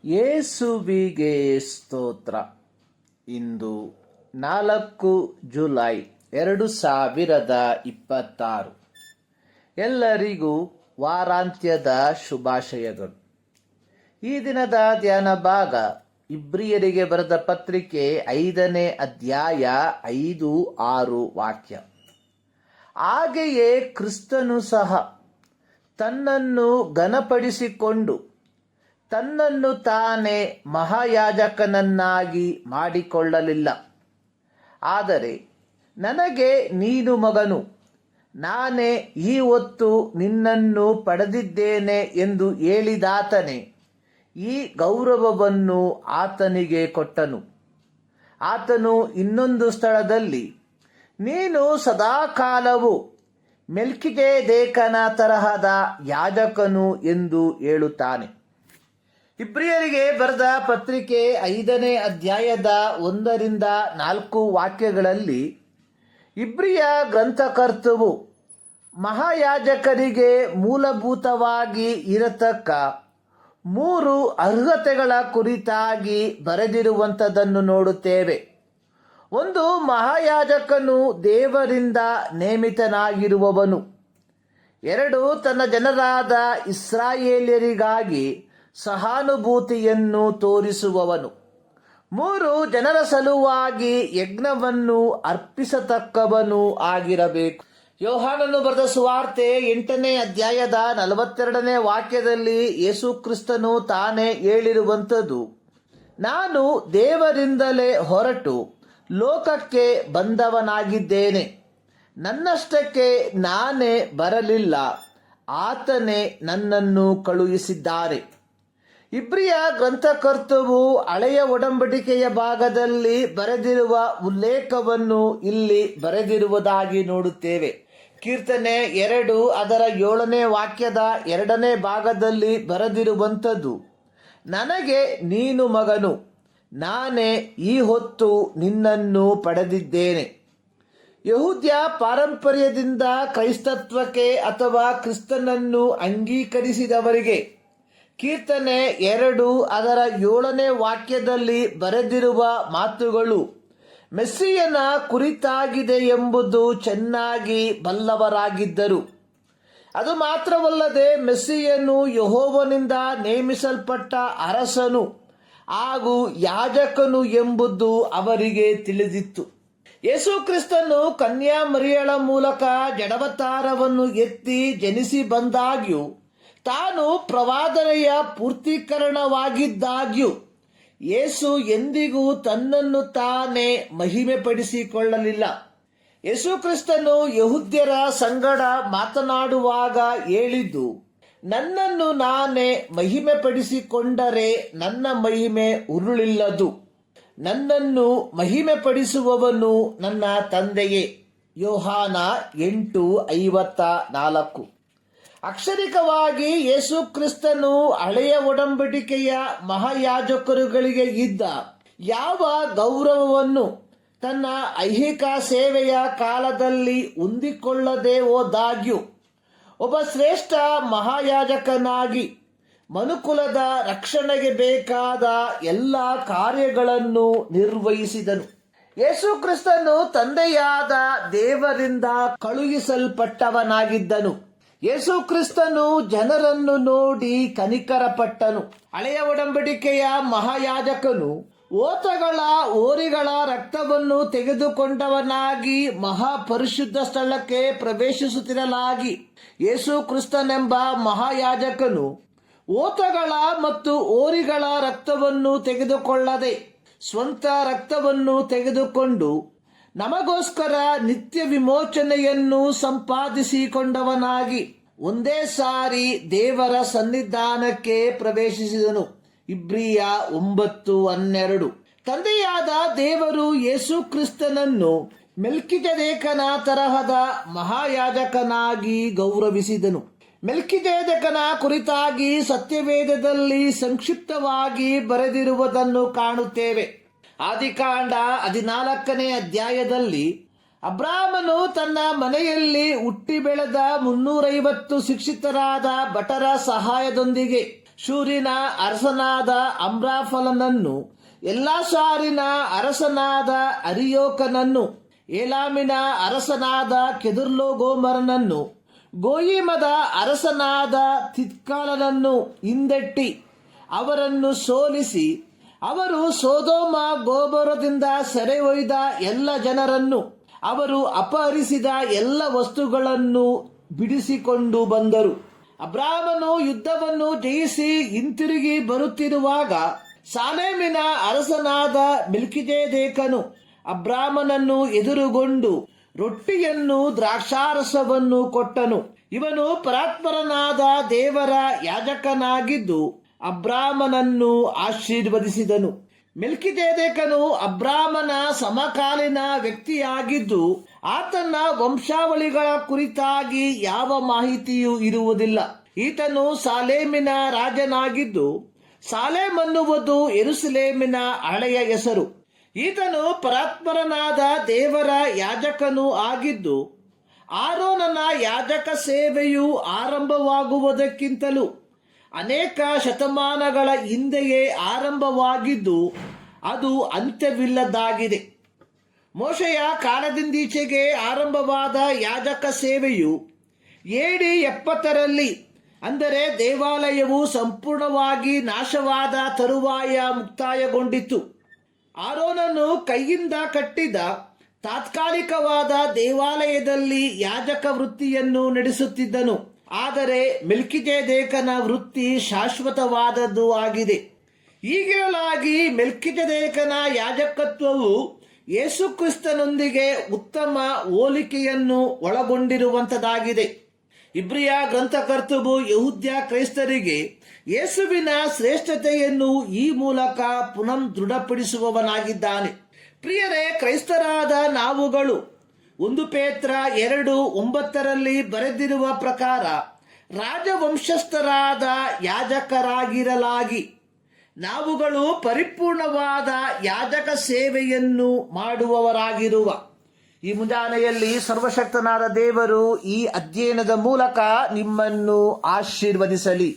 ಯೇಸುವಿಗೆ ಸ್ತೋತ್ರ. ಇಂದು 4 ಜುಲೈ 2026. ಎಲ್ಲರಿಗೂ ವಾರಾಂತ್ಯದ ಶುಭಾಶಯಗಳು. ಈ ದಿನದ ಧ್ಯಾನ ಭಾಗ ಇಬ್ರಿಯರಿಗೆ ಬರೆದ ಪತ್ರಿಕೆ 5ನೇ ಅಧ್ಯಾಯ 5-6 ವಾಕ್ಯ. ಹಾಗೆಯೇ ಕ್ರಿಸ್ತನು ಸಹ ತನ್ನನ್ನು ಘನಪಡಿಸಿಕೊಂಡು ತನ್ನನ್ನು ತಾನೇ ಮಹಾಯಾಜಕನನ್ನಾಗಿ ಮಾಡಿಕೊಳ್ಳಲಿಲ್ಲ. ಆದರೆ ನನಗೆ ನೀನು ಮಗನು, ನಾನೇ ಈ ಹೊತ್ತು ನಿನ್ನನ್ನು ಪಡೆದಿದ್ದೇನೆ ಎಂದು ಹೇಳಿದಾತನೇ ಈ ಗೌರವವನ್ನು ಆತನಿಗೆ ಕೊಟ್ಟನು. ಆತನು ಇನ್ನೊಂದು ಸ್ಥಳದಲ್ಲಿ, ನೀನು ಸದಾಕಾಲವೂ ಮೆಲ್ಕಿಜೆದೇಕನ ತರಹದ ಯಾಜಕನು ಎಂದು ಹೇಳುತ್ತಾನೆ. ಇಬ್ರಿಯರಿಗೆ ಬರೆದ ಪತ್ರಿಕೆ 5ನೇ ಅಧ್ಯಾಯದ 1-4 ವಾಕ್ಯಗಳಲ್ಲಿ ಇಬ್ರಿಯ ಗ್ರಂಥಕರ್ತವು ಮಹಾಯಾಜಕರಿಗೆ ಮೂಲಭೂತವಾಗಿ ಇರತಕ್ಕ 3 ಅರ್ಹತೆಗಳ ಕುರಿತಾಗಿ ಬರೆದಿರುವಂಥದ್ದನ್ನು ನೋಡುತ್ತೇವೆ. ಒಂದು, ಮಹಾಯಾಜಕನು ದೇವರಿಂದ ನೇಮಿತನಾಗಿರುವವನು. 2, ತನ್ನ ಜನರಾದ ಇಸ್ರಾಯೇಲ್ಯರಿಗಾಗಿ ಸಹಾನುಭೂತಿಯನ್ನು ತೋರಿಸುವವನು. 3, ಜನರ ಸಲುವಾಗಿ ಯಜ್ಞವನ್ನು ಅರ್ಪಿಸತಕ್ಕವನು ಆಗಿರಬೇಕು. ಯೋಹಾನನು ಬರೆದ ಸುವಾರ್ತೆ 8ನೇ ಅಧ್ಯಾಯದ 42ನೇ ವಾಕ್ಯದಲ್ಲಿ ಯೇಸು ಕ್ರಿಸ್ತನು ತಾನೇ ಹೇಳಿರುವಂಥದ್ದು, ನಾನು ದೇವರಿಂದಲೇ ಹೊರಟು ಲೋಕಕ್ಕೆ ಬಂದವನಾಗಿದ್ದೇನೆ. ನನ್ನಷ್ಟಕ್ಕೆ ನಾನೇ ಬರಲಿಲ್ಲ, ಆತನೇ ನನ್ನನ್ನು ಕಳುಹಿಸಿದ್ದಾರೆ. ಇಬ್ರಿಯ ಗ್ರಂಥಕರ್ತವು ಹಳೆಯ ಒಡಂಬಡಿಕೆಯ ಭಾಗದಲ್ಲಿ ಬರೆದಿರುವ ಉಲ್ಲೇಖವನ್ನು ಇಲ್ಲಿ ಬರೆದಿರುವುದಾಗಿ ನೋಡುತ್ತೇವೆ. ಕೀರ್ತನೆ 2 ಅದರ 7ನೇ ವಾಕ್ಯದ 2ನೇ ಭಾಗದಲ್ಲಿ ಬರೆದಿರುವಂಥದ್ದು, ನನಗೆ ನೀನು ಮಗನು, ನಾನೇ ಈ ಹೊತ್ತು ನಿನ್ನನ್ನು ಪಡೆದಿದ್ದೇನೆ. ಯಹೂದ್ಯ ಪಾರಂಪರ್ಯದಿಂದ ಕ್ರೈಸ್ತತ್ವಕ್ಕೆ ಅಥವಾ ಕ್ರಿಸ್ತನನ್ನು ಅಂಗೀಕರಿಸಿದವರಿಗೆ ಕೀರ್ತನೆ 2 ಅದರ 7ನೇ ವಾಕ್ಯದಲ್ಲಿ ಬರೆದಿರುವ ಮಾತುಗಳು ಮೆಸ್ಸಿಯನ ಕುರಿತಾಗಿದೆ ಎಂಬುದು ಚೆನ್ನಾಗಿ ಬಲ್ಲವರಾಗಿದ್ದರು. ಅದು ಮಾತ್ರವಲ್ಲದೆ ಮೆಸ್ಸಿಯನು ಯೆಹೋವನಿಂದ ನೇಮಿಸಲ್ಪಟ್ಟ ಅರಸನು ಹಾಗೂ ಯಾಜಕನು ಎಂಬುದು ಅವರಿಗೆ ತಿಳಿದಿತ್ತು. ಯೇಸು ಕ್ರಿಸ್ತನು ಕನ್ಯಾ ಮರಿಯಳ ಮೂಲಕ ಜಡವತಾರವನ್ನು ಎತ್ತಿ ಜನಿಸಿ ಬಂದಾಗ್ಯೂ ತಾನು ಪ್ರವಾದನೆಯ ಪೂರ್ತೀಕರಣವಾಗಿದ್ದಾಗ್ಯೂ ಯೇಸು ಎಂದಿಗೂ ತನ್ನನ್ನು ತಾನೇ ಮಹಿಮೆಪಡಿಸಿಕೊಳ್ಳಲಿಲ್ಲ. ಯೇಸು ಕ್ರಿಸ್ತನು ಯಹೂದ್ಯರ ಸಂಗಡ ಮಾತನಾಡುವಾಗ ಹೇಳಿದ್ದು, ನನ್ನನ್ನು ನಾನೇ ಮಹಿಮೆಪಡಿಸಿಕೊಂಡರೆ ನನ್ನ ಮಹಿಮೆ ಉರುಳಿಲ್ಲದು. ನನ್ನನ್ನು ಮಹಿಮೆಪಡಿಸುವವನು ನನ್ನ ತಂದೆಯೇ. ಯೋಹಾನ 8:54. ಅಕ್ಷರಿಕವಾಗಿ ಯೇಸು ಕ್ರಿಸ್ತನು ಹಳೆಯ ಒಡಂಬಡಿಕೆಯ ಮಹಾಯಾಜಕರುಗಳಿಗೆ ಇದ್ದ ಯಾವ ಗೌರವವನ್ನು ತನ್ನ ಐಹಿಕ ಸೇವೆಯ ಕಾಲದಲ್ಲಿ ಹೊಂದಿಕೊಳ್ಳದೆ ಹೋದಾಗ್ಯೂ ಒಬ್ಬ ಶ್ರೇಷ್ಠ ಮಹಾಯಾಜಕನಾಗಿ ಮನುಕುಲದ ರಕ್ಷಣೆಗೆ ಬೇಕಾದ ಎಲ್ಲ ಕಾರ್ಯಗಳನ್ನು ನಿರ್ವಹಿಸಿದನು. ಯೇಸು ಕ್ರಿಸ್ತನು ತಂದೆಯಾದ ದೇವರಿಂದ ಕಳುಹಿಸಲ್ಪಟ್ಟವನಾಗಿದ್ದನು. ಯೇಸು ಕ್ರಿಸ್ತನು ಜನರನ್ನು ನೋಡಿ ಕನಿಕರಪಟ್ಟನು. ಹಳೆಯ ಒಡಂಬಡಿಕೆಯ ಮಹಾಯಾಜಕನು ಓತಗಳ ಹೋರಿಗಳ ರಕ್ತವನ್ನು ತೆಗೆದುಕೊಂಡವನಾಗಿ ಮಹಾಪರಿಶುದ್ಧ ಸ್ಥಳಕ್ಕೆ ಪ್ರವೇಶಿಸುತ್ತಿರಲಾಗಿ ಯೇಸು ಕ್ರಿಸ್ತನೆಂಬ ಮಹಾಯಾಜಕನು ಓತಗಳ ಮತ್ತು ಹೋರಿಗಳ ರಕ್ತವನ್ನು ತೆಗೆದುಕೊಳ್ಳದೆ ಸ್ವಂತ ರಕ್ತವನ್ನು ತೆಗೆದುಕೊಂಡು ನಮಗೋಸ್ಕರ ನಿತ್ಯ ವಿಮೋಚನೆಯನ್ನು ಸಂಪಾದಿಸಿಕೊಂಡವನಾಗಿ ಒಂದೇ ಸಾರಿ ದೇವರ ಸನ್ನಿಧಾನಕ್ಕೆ ಪ್ರವೇಶಿಸಿದನು. ಇಬ್ರಿಯ 9:12. ತಂದೆಯಾದ ದೇವರು ಯೇಸು ಕ್ರಿಸ್ತನನ್ನು ಮೆಲ್ಕಿಜೆದೇಕನ ತರಹದ ಮಹಾಯಾಜಕನಾಗಿ ಗೌರವಿಸಿದನು. ಮೆಲ್ಕಿಜೆದೇಕನ ಕುರಿತಾಗಿ ಸತ್ಯವೇದದಲ್ಲಿ ಸಂಕ್ಷಿಪ್ತವಾಗಿ ಬರೆದಿರುವುದನ್ನು ಕಾಣುತ್ತೇವೆ. ಆದಿಕಾಂಡ 14ನೇ ಅಧ್ಯಾಯದಲ್ಲಿ ಅಬ್ರಾಮನು ತನ್ನ ಮನೆಯಲ್ಲಿ ಹುಟ್ಟಿ ಬೆಳೆದ 350 ಶಿಕ್ಷಿತರಾದ ಭಟರ ಸಹಾಯದೊಂದಿಗೆ ಶೂರಿನ ಅರಸನಾದ ಅಮ್ರಾಫಲನನ್ನು, ಎಲ್ಲಾಸಾರಿನ ಅರಸನಾದ ಅರಿಯೋಕನನ್ನು, ಏಲಾಮಿನ ಅರಸನಾದ ಕೆದುರ್ಲೋಗೋಮರನನ್ನು, ಗೋಯಿಮದ ಅರಸನಾದ ತಿತ್ಕಾಲನನ್ನು ಹಿಂದೆಟ್ಟಿ ಅವರನ್ನು ಸೋಲಿಸಿ, ಅವರು ಸೊದೋಮ ಗೋಮೋರದಿಂದ ಸೆರೆ ಒಯ್ದ ಎಲ್ಲ ಜನರನ್ನು, ಅವರು ಅಪಹರಿಸಿದ ಎಲ್ಲ ವಸ್ತುಗಳನ್ನು ಬಿಡಿಸಿಕೊಂಡು ಬಂದರು. ಅಬ್ರಾಮನು ಯುದ್ಧವನ್ನು ಜಯಿಸಿ ಹಿಂತಿರುಗಿ ಬರುತ್ತಿರುವಾಗ ಸಾಲೇಮಿನ ಅರಸನಾದ ಮೆಲ್ಕಿಜೆದೇಕನು ಅಬ್ರಾಮನನ್ನು ಎದುರುಗೊಂಡು ರೊಟ್ಟಿಯನ್ನು ದ್ರಾಕ್ಷಾರಸವನ್ನು ಕೊಟ್ಟನು. ಇವನು ಪರಾತ್ಪರನಾದ ದೇವರ ಯಾಜಕನಾಗಿದ್ದು ಅಬ್ರಾಮನನ್ನು ಆಶೀರ್ವದಿಸಿದನು. ಮೆಲ್ಕಿಜೆದೇಕನು ಅಬ್ರಾಮನ ಸಮಕಾಲೀನ ವ್ಯಕ್ತಿಯಾಗಿದ್ದು ಆತನ ವಂಶಾವಳಿಗಳ ಕುರಿತಾಗಿ ಯಾವ ಮಾಹಿತಿಯೂ ಇರುವುದಿಲ್ಲ. ಈತನು ಸಾಲೇಮಿನ ರಾಜನಾಗಿದ್ದು, ಸಾಲೇಮ್ ಅನ್ನುವುದು ಯೆರೂಸಲೇಮಿನ ಹಳೆಯ ಹೆಸರು. ಈತನು ಪರಾತ್ಪರನಾದ ದೇವರ ಯಾಜಕನೂ ಆಗಿದ್ದು, ಆರೋನನ ಯಾಜಕ ಸೇವೆಯು ಆರಂಭವಾಗುವುದಕ್ಕಿಂತಲೂ ಅನೇಕ ಶತಮಾನಗಳ ಹಿಂದೆಯೇ ಆರಂಭವಾಗಿದ್ದು ಅದು ಅಂತ್ಯವಿಲ್ಲದಾಗಿದೆ. ಮೋಶೆಯ ಕಾಲದಿಂದೀಚೆಗೆ ಆರಂಭವಾದ ಯಾಜಕ ಸೇವೆಯು AD 70ರಲ್ಲಿ, ಅಂದರೆ ದೇವಾಲಯವು ಸಂಪೂರ್ಣವಾಗಿ ನಾಶವಾದ ತರುವಾಯ ಮುಕ್ತಾಯಗೊಂಡಿತು. ಆರೋನನು ಕೈಯಿಂದ ಕಟ್ಟಿದ ತಾತ್ಕಾಲಿಕವಾದ ದೇವಾಲಯದಲ್ಲಿ ಯಾಜಕ ವೃತ್ತಿಯನ್ನು ನಡೆಸುತ್ತಿದ್ದನು. ಆದರೆ ಮೆಲ್ಕಿಜೆದೇಕನ ವೃತ್ತಿ ಶಾಶ್ವತವಾದದ್ದು ಆಗಿದೆ. ಹೀಗಿರಲಾಗಿ ಮೆಲ್ಕಿಜೆದೇಕನ ಯಾಜಕತ್ವವು ಯೇಸುಕ್ರಿಸ್ತನೊಂದಿಗೆ ಉತ್ತಮ ಹೋಲಿಕೆಯನ್ನು ಒಳಗೊಂಡಿರುವಂತದಾಗಿದೆ. ಇಬ್ರಿಯ ಗ್ರಂಥಕರ್ತವು ಯಹೂದ್ಯ ಕ್ರೈಸ್ತರಿಗೆ ಯೇಸುವಿನ ಶ್ರೇಷ್ಠತೆಯನ್ನು ಈ ಮೂಲಕ ಪುನಃ ದೃಢಪಡಿಸುವವನಾಗಿದ್ದಾನೆ. ಪ್ರಿಯರೇ, ಕ್ರೈಸ್ತರಾದ ನಾವುಗಳು 1 ಪೇತ್ರ 2:9 ಬರೆದಿರುವ ಪ್ರಕಾರ ರಾಜವಂಶಸ್ಥರಾದ ಯಾಜಕರಾಗಿರಲಾಗಿ ನಾವುಗಳು ಪರಿಪೂರ್ಣವಾದ ಯಾಜಕ ಸೇವೆಯನ್ನು ಮಾಡುವವರಾಗಿರುವ ಈ ಮುಂಜಾನೆಯಲ್ಲಿ ಸರ್ವಶಕ್ತನಾದ ದೇವರು ಈ ಅಧ್ಯಯನದ ಮೂಲಕ ನಿಮ್ಮನ್ನು ಆಶೀರ್ವದಿಸಲಿ.